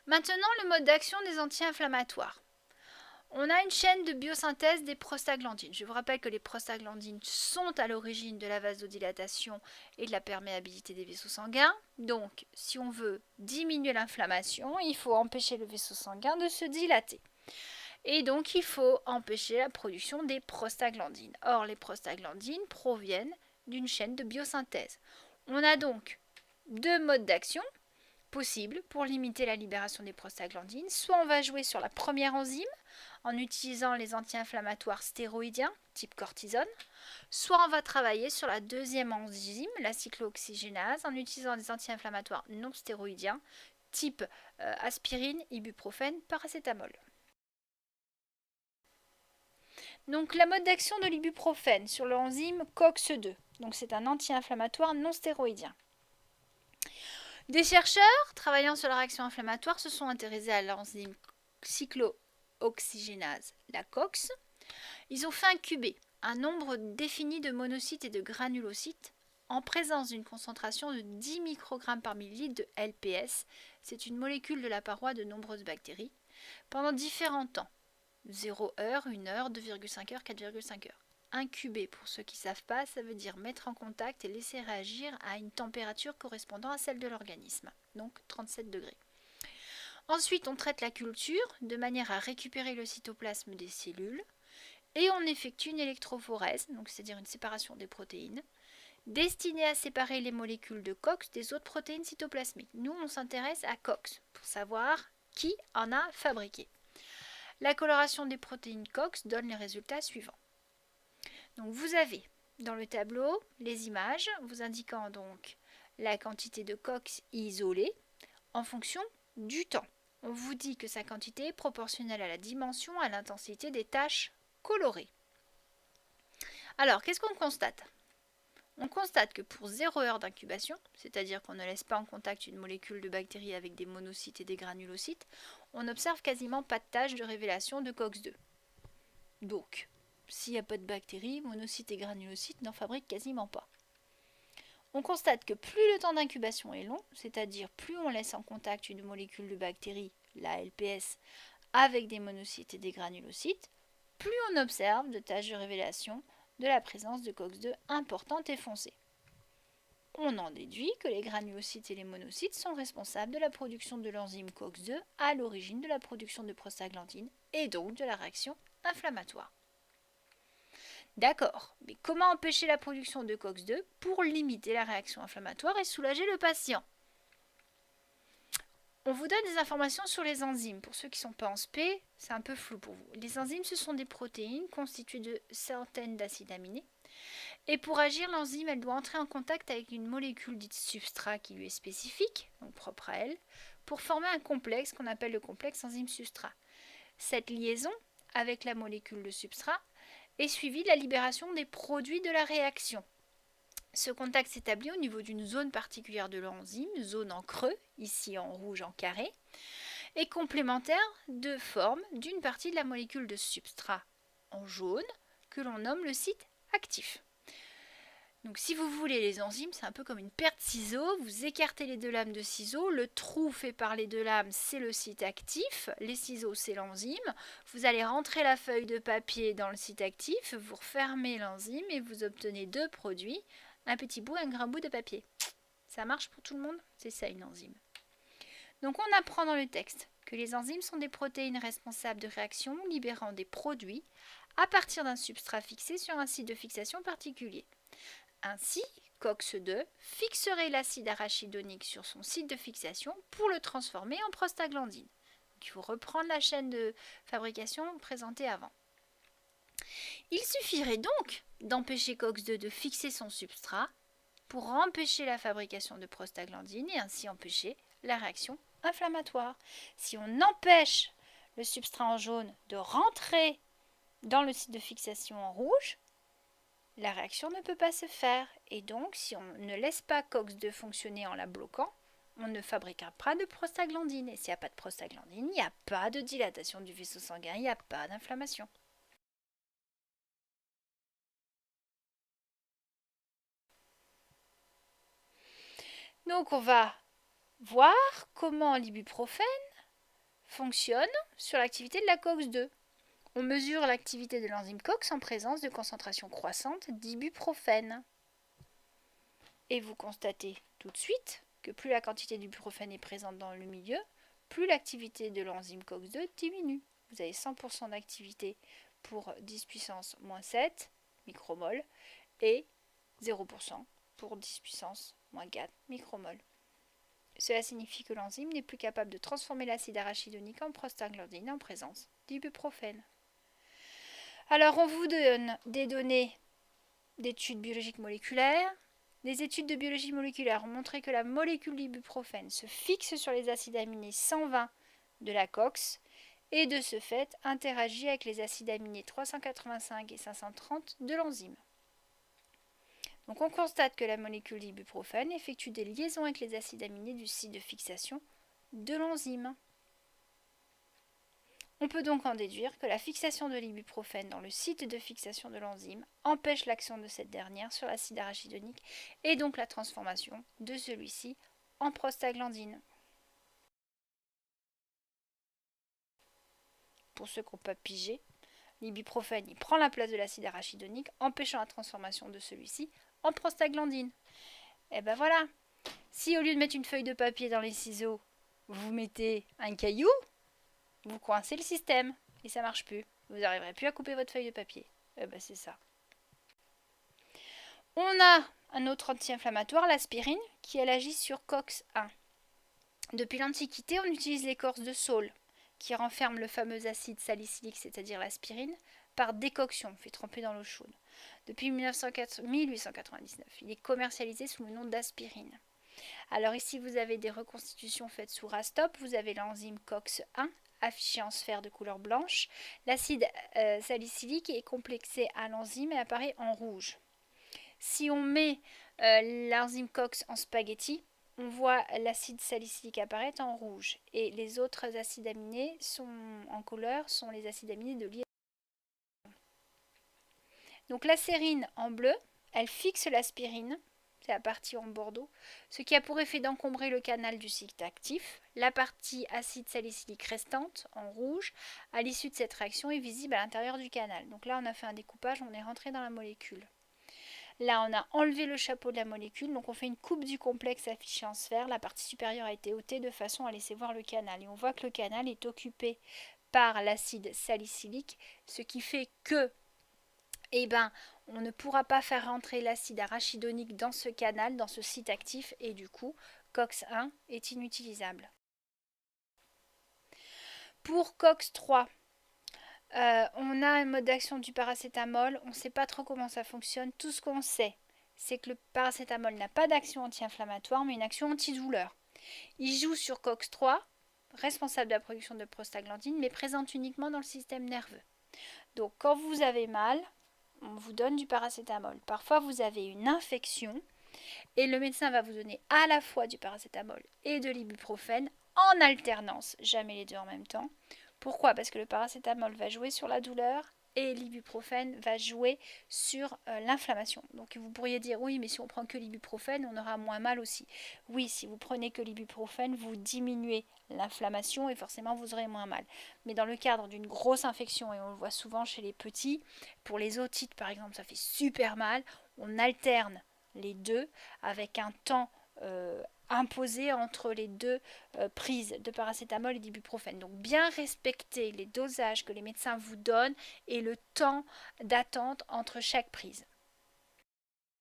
Maintenant, le mode d'action des anti-inflammatoires. On a une chaîne de biosynthèse des prostaglandines. Je vous rappelle que les prostaglandines sont à l'origine de la vasodilatation et de la perméabilité des vaisseaux sanguins. Donc, si on veut diminuer l'inflammation, il faut empêcher le vaisseau sanguin de se dilater. Et donc, il faut empêcher la production des prostaglandines. Or, les prostaglandines proviennent d'une chaîne de biosynthèse. On a donc deux modes d'action possibles pour limiter la libération des prostaglandines. Soit on va jouer sur la première enzyme en utilisant les anti-inflammatoires stéroïdiens type cortisone, soit on va travailler sur la deuxième enzyme, la cyclooxygénase, en utilisant des anti-inflammatoires non stéroïdiens type aspirine, ibuprofène, paracétamol. Donc la mode d'action de l'ibuprofène sur l'enzyme COX-2. Donc c'est un anti-inflammatoire non stéroïdien. Des chercheurs travaillant sur la réaction inflammatoire se sont intéressés à l'enzyme cyclooxygénase, la COX. Ils ont fait incuber un nombre défini de monocytes et de granulocytes en présence d'une concentration de 10 microgrammes par millilitre de LPS, c'est une molécule de la paroi de nombreuses bactéries, pendant différents temps, 0 heure, 1 heure, 2,5 heures, 4,5 heures. Incuber, pour ceux qui ne savent pas, ça veut dire mettre en contact et laisser réagir à une température correspondant à celle de l'organisme, donc 37 degrés. Ensuite, on traite la culture de manière à récupérer le cytoplasme des cellules et on effectue une électrophorèse, donc c'est-à-dire une séparation des protéines, destinée à séparer les molécules de COX des autres protéines cytoplasmiques. Nous, on s'intéresse à COX pour savoir qui en a fabriqué. La coloration des protéines COX donne les résultats suivants. Donc vous avez dans le tableau les images vous indiquant donc la quantité de COX isolée en fonction du temps. On vous dit que sa quantité est proportionnelle à la dimension, à l'intensité des taches colorées. Alors, qu'est-ce qu'on constate ? On constate que pour 0 heure d'incubation, c'est-à-dire qu'on ne laisse pas en contact une molécule de bactérie avec des monocytes et des granulocytes, on n'observe quasiment pas de taches de révélation de COX-2. Donc, s'il n'y a pas de bactéries, monocytes et granulocytes n'en fabriquent quasiment pas. On constate que plus le temps d'incubation est long, c'est-à-dire plus on laisse en contact une molécule de bactérie, la LPS, avec des monocytes et des granulocytes, plus on observe de taches de révélation de la présence de COX-2 importante et foncée. On en déduit que les granulocytes et les monocytes sont responsables de la production de l'enzyme COX-2 à l'origine de la production de prostaglandines et donc de la réaction inflammatoire. D'accord, mais comment empêcher la production de COX-2 pour limiter la réaction inflammatoire et soulager le patient ? On vous donne des informations sur les enzymes. Pour ceux qui ne sont pas en spé, c'est un peu flou pour vous. Les enzymes, ce sont des protéines constituées de centaines d'acides aminés. Et pour agir, l'enzyme, elle doit entrer en contact avec une molécule dite substrat qui lui est spécifique, donc propre à elle, pour former un complexe qu'on appelle le complexe enzyme-substrat. Cette liaison avec la molécule de substrat est suivie de la libération des produits de la réaction. Ce contact s'établit au niveau d'une zone particulière de l'enzyme, zone en creux, ici en rouge en carré, et complémentaire de forme d'une partie de la molécule de substrat en jaune, que l'on nomme le site actif. Donc si vous voulez, les enzymes, c'est un peu comme une paire de ciseaux. Vous écartez les deux lames de ciseaux. Le trou fait par les deux lames, c'est le site actif. Les ciseaux, c'est l'enzyme. Vous allez rentrer la feuille de papier dans le site actif. Vous refermez l'enzyme et vous obtenez deux produits. Un petit bout et un grand bout de papier. Ça marche pour tout le monde ? C'est ça une enzyme. Donc on apprend dans le texte que les enzymes sont des protéines responsables de réactions libérant des produits à partir d'un substrat fixé sur un site de fixation particulier. Ainsi, COX-2 fixerait l'acide arachidonique sur son site de fixation pour le transformer en prostaglandine. Donc, il faut reprendre la chaîne de fabrication présentée avant. Il suffirait donc d'empêcher COX-2 de fixer son substrat pour empêcher la fabrication de prostaglandine et ainsi empêcher la réaction inflammatoire. Si on empêche le substrat en jaune de rentrer dans le site de fixation en rouge, la réaction ne peut pas se faire. Et donc, si on ne laisse pas COX-2 fonctionner en la bloquant, on ne fabriquera pas de prostaglandine. Et s'il n'y a pas de prostaglandine, il n'y a pas de dilatation du vaisseau sanguin, il n'y a pas d'inflammation. Donc, on va voir comment l'ibuprofène fonctionne sur l'activité de la COX-2. On mesure l'activité de l'enzyme COX en présence de concentration croissante d'ibuprofène. Et vous constatez tout de suite que plus la quantité d'ibuprofène est présente dans le milieu, plus l'activité de l'enzyme COX-2 diminue. Vous avez 100% d'activité pour 10 puissance moins 7 micromoles et 0% pour 10 puissance moins 4 micromoles. Cela signifie que l'enzyme n'est plus capable de transformer l'acide arachidonique en prostaglandine en présence d'ibuprofène. Alors on vous donne des données d'études biologiques moléculaires. Les études de biologie moléculaire ont montré que la molécule d'ibuprofène se fixe sur les acides aminés 120 de la COX et de ce fait interagit avec les acides aminés 385 et 530 de l'enzyme. Donc on constate que la molécule d'ibuprofène effectue des liaisons avec les acides aminés du site de fixation de l'enzyme. On peut donc en déduire que la fixation de l'ibuprofène dans le site de fixation de l'enzyme empêche l'action de cette dernière sur l'acide arachidonique et donc la transformation de celui-ci en prostaglandine. Pour ceux qui n'ont pas pigé, l'ibuprofène il prend la place de l'acide arachidonique, empêchant la transformation de celui-ci en prostaglandine. Et ben voilà, si au lieu de mettre une feuille de papier dans les ciseaux, vous mettez un caillou, vous coincez le système et ça marche plus. Vous n'arriverez plus à couper votre feuille de papier. Et ben c'est ça. On a un autre anti-inflammatoire, l'aspirine, qui elle agit sur COX-1. Depuis l'Antiquité, on utilise l'écorce de saule, qui renferme le fameux acide salicylique, c'est-à-dire l'aspirine, par décoction, fait tremper dans l'eau chaude. Depuis 1899, il est commercialisé sous le nom d'aspirine. Alors ici, vous avez des reconstitutions faites sous Rastop. Vous avez l'enzyme COX-1, affiché en sphère de couleur blanche. L'acide salicylique est complexé à l'enzyme et apparaît en rouge. Si on met l'enzyme COX en spaghetti, on voit l'acide salicylique apparaître en rouge. Et les autres acides aminés en couleur sont les acides aminés de liaison. Donc la sérine en bleu, elle fixe l'aspirine, c'est la partie en bordeaux, ce qui a pour effet d'encombrer le canal du site actif. La partie acide salicylique restante, en rouge, à l'issue de cette réaction, est visible à l'intérieur du canal. Donc là, on a fait un découpage, on est rentré dans la molécule. Là, on a enlevé le chapeau de la molécule, donc on fait une coupe du complexe affiché en sphère. La partie supérieure a été ôtée de façon à laisser voir le canal. Et on voit que le canal est occupé par l'acide salicylique, ce qui fait que on ne pourra pas faire rentrer l'acide arachidonique dans ce canal, dans ce site actif, et du coup, COX-1 est inutilisable. Pour COX-3, on a un mode d'action du paracétamol, on ne sait pas trop comment ça fonctionne. Tout ce qu'on sait, c'est que le paracétamol n'a pas d'action anti-inflammatoire, mais une action antidouleur. Il joue sur COX-3, responsable de la production de prostaglandine, mais présente uniquement dans le système nerveux. Donc quand vous avez mal, on vous donne du paracétamol. Parfois, vous avez une infection et le médecin va vous donner à la fois du paracétamol et de l'ibuprofène en alternance, jamais les deux en même temps. Pourquoi? Parce que le paracétamol va jouer sur la douleur et l'ibuprofène va jouer sur l'inflammation. Donc vous pourriez dire oui, mais si on prend que l'ibuprofène, on aura moins mal aussi. Oui, si vous prenez que l'ibuprofène, vous diminuez l'inflammation et forcément vous aurez moins mal. Mais dans le cadre d'une grosse infection, et on le voit souvent chez les petits, pour les otites par exemple, ça fait super mal, on alterne les deux avec un temps imposé entre les deux prises de paracétamol et d'ibuprofène. Donc bien respecter les dosages que les médecins vous donnent et le temps d'attente entre chaque prise.